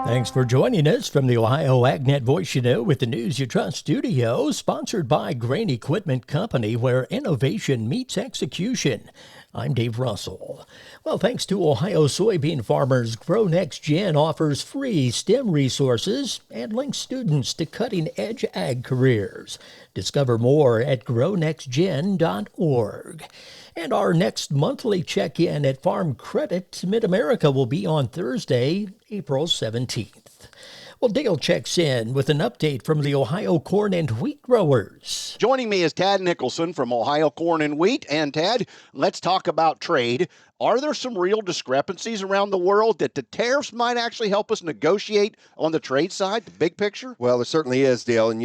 Thanks for joining us from the Ohio AgNet Voice with the News You Trust studio, sponsored by Grain Equipment Company, where innovation meets execution. I'm Dave Russell. Well, thanks to Ohio soybean farmers, GrowNextGen offers free STEM resources and links students to cutting-edge ag careers. Discover more at grownextgen.org. And our next monthly check-in at Farm Credit Mid-America will be on Thursday, April 17th. Well, Dale checks in with an update from the Ohio corn and wheat growers. Joining me is Tad Nicholson from Ohio Corn and Wheat. And Tad, let's talk about trade. Are there some real discrepancies around the world that the tariffs might actually help us negotiate on the trade side, the big picture? Well, there certainly is, Dale. And,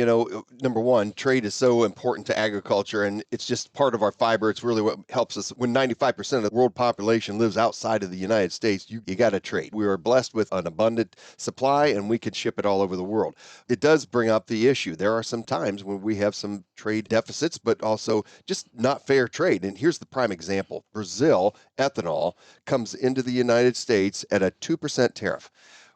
number one, trade is so important to agriculture, and it's just part of our fiber. It's really what helps us. When 95% of the world population lives outside of the United States, you got to trade. We are blessed with an abundant supply, and we can ship it all over the world. It does bring up the issue. There are some times when we have some trade deficits, but also just not fair trade. And here's the prime example. Brazil ethanol comes into the United States at a 2% tariff.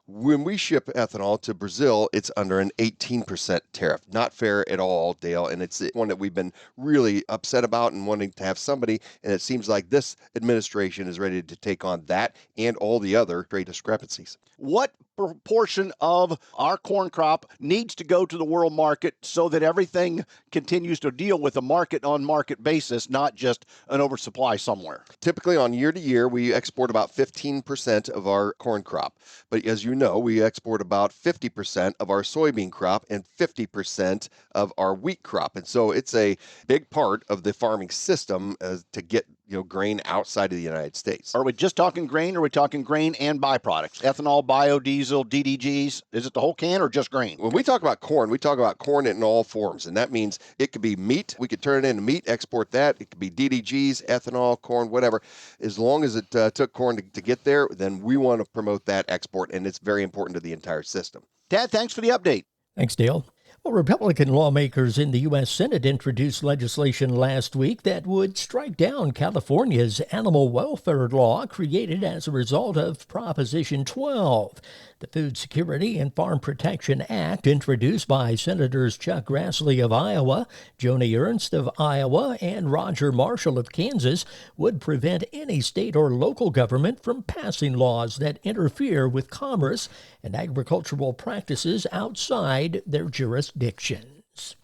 When we ship ethanol to Brazil, it's under an 18% tariff. Not fair at all, Dale, and it's one that we've been really upset about and wanting to have somebody, and it seems like this administration is ready to take on that and all the other trade discrepancies. What proportion of our corn crop needs to go to the world market so that everything continues to deal with a market-on-market basis, not just an oversupply somewhere? Typically, on year to year, we export about 15% of our corn crop. But as you know, we export about 50% of our soybean crop and 50% of our wheat crop. And so it's a big part of the farming system to get grain outside of the United States. Are we just talking grain, or are we talking grain and byproducts? Ethanol, biodiesel, DDGs? Is it the whole can or just grain? When we talk about corn, we talk about corn in all forms, and that means it could be meat. We could turn it into meat, export that. It could be DDGs, ethanol, corn, whatever. As long as it took corn to get there, then we want to promote that export, and it's very important to the entire system. Tad, thanks for the update. Thanks, Dale. Well, Republican lawmakers in the U.S. Senate introduced legislation last week that would strike down California's animal welfare law created as a result of Proposition 12. The Food Security and Farm Protection Act, introduced by Senators Chuck Grassley of Iowa, Joni Ernst of Iowa, and Roger Marshall of Kansas, would prevent any state or local government from passing laws that interfere with commerce and agricultural practices outside their jurisdictions.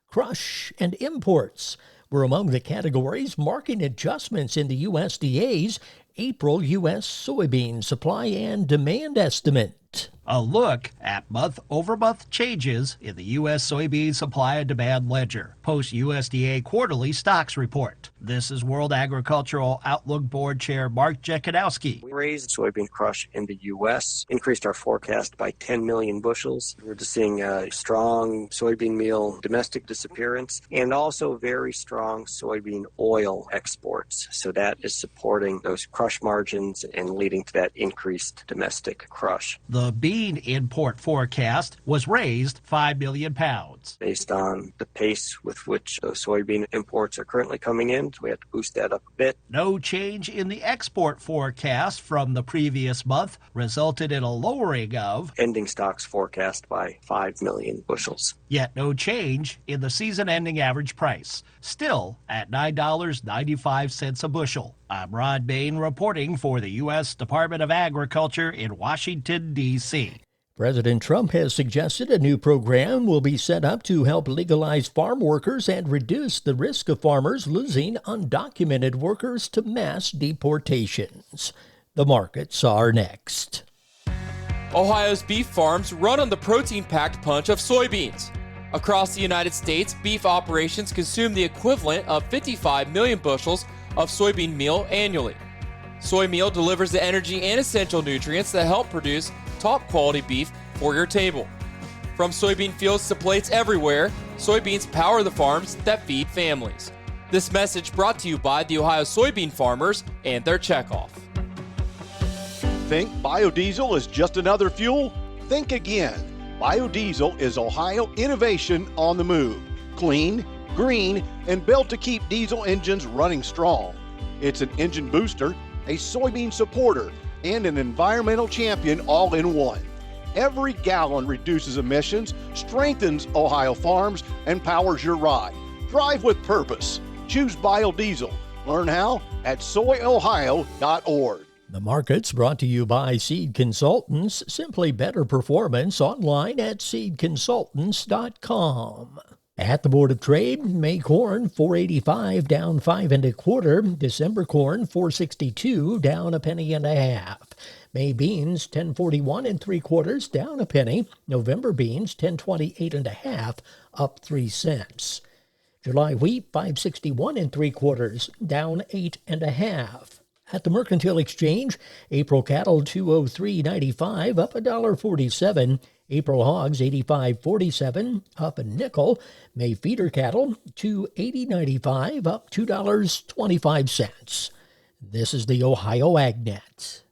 Crush and imports were among the categories marking adjustments in the USDA's April U.S. soybean supply and demand estimate. A look at month-over-month changes in the U.S. soybean supply and demand ledger, post-USDA quarterly stocks report. This is World Agricultural Outlook Board Chair Mark Jekanowski. We raised soybean crush in the U.S., increased our forecast by 10 million bushels. We're just seeing a strong soybean meal domestic disappearance and also very strong soybean oil exports. So that is supporting those crush margins and leading to that increased domestic crush. The bean import forecast was raised 5 million pounds. Based on the pace with which those soybean imports are currently coming in, so we have to boost that up a bit. No change in the export forecast from the previous month resulted in a lowering of ending stocks forecast by 5 million bushels. Yet no change in the season-ending average price, still at $9.95 a bushel. I'm Rod Bain reporting for the U.S. Department of Agriculture in Washington, D.C. President Trump has suggested a new program will be set up to help legalize farm workers and reduce the risk of farmers losing undocumented workers to mass deportations. The markets are next. Ohio's beef farms run on the protein-packed punch of soybeans. Across the United States, beef operations consume the equivalent of 55 million bushels of soybean meal annually. Soy meal delivers the energy and essential nutrients that help produce top-quality beef for your table. From soybean fields to plates everywhere, soybeans power the farms that feed families. This message brought to you by the Ohio soybean farmers and their checkoff. Think biodiesel is just another fuel? Think again. Biodiesel is Ohio innovation on the move. Clean, green, and built to keep diesel engines running strong. It's an engine booster, a soybean supporter, and an environmental champion all in one. Every gallon reduces emissions, strengthens Ohio farms, and powers your ride. Drive with purpose. Choose biodiesel. Learn how at soyohio.org. The market's brought to you by Seed Consultants. Simply better performance online at seedconsultants.com. At the Board of Trade, May corn $4.85 down 5 1/4. December corn $4.62 down 1.5 pennies. May beans $10.41 3/4 down 1 penny. November beans $10.28 1/2 up 3 cents. July wheat $5.61 3/4 down 8 1/2. At the Mercantile Exchange, April cattle $203.95 up $1.47. April hogs $85.47 up a nickel. May feeder cattle $280.95 up $2.25. This is the Ohio AgNet.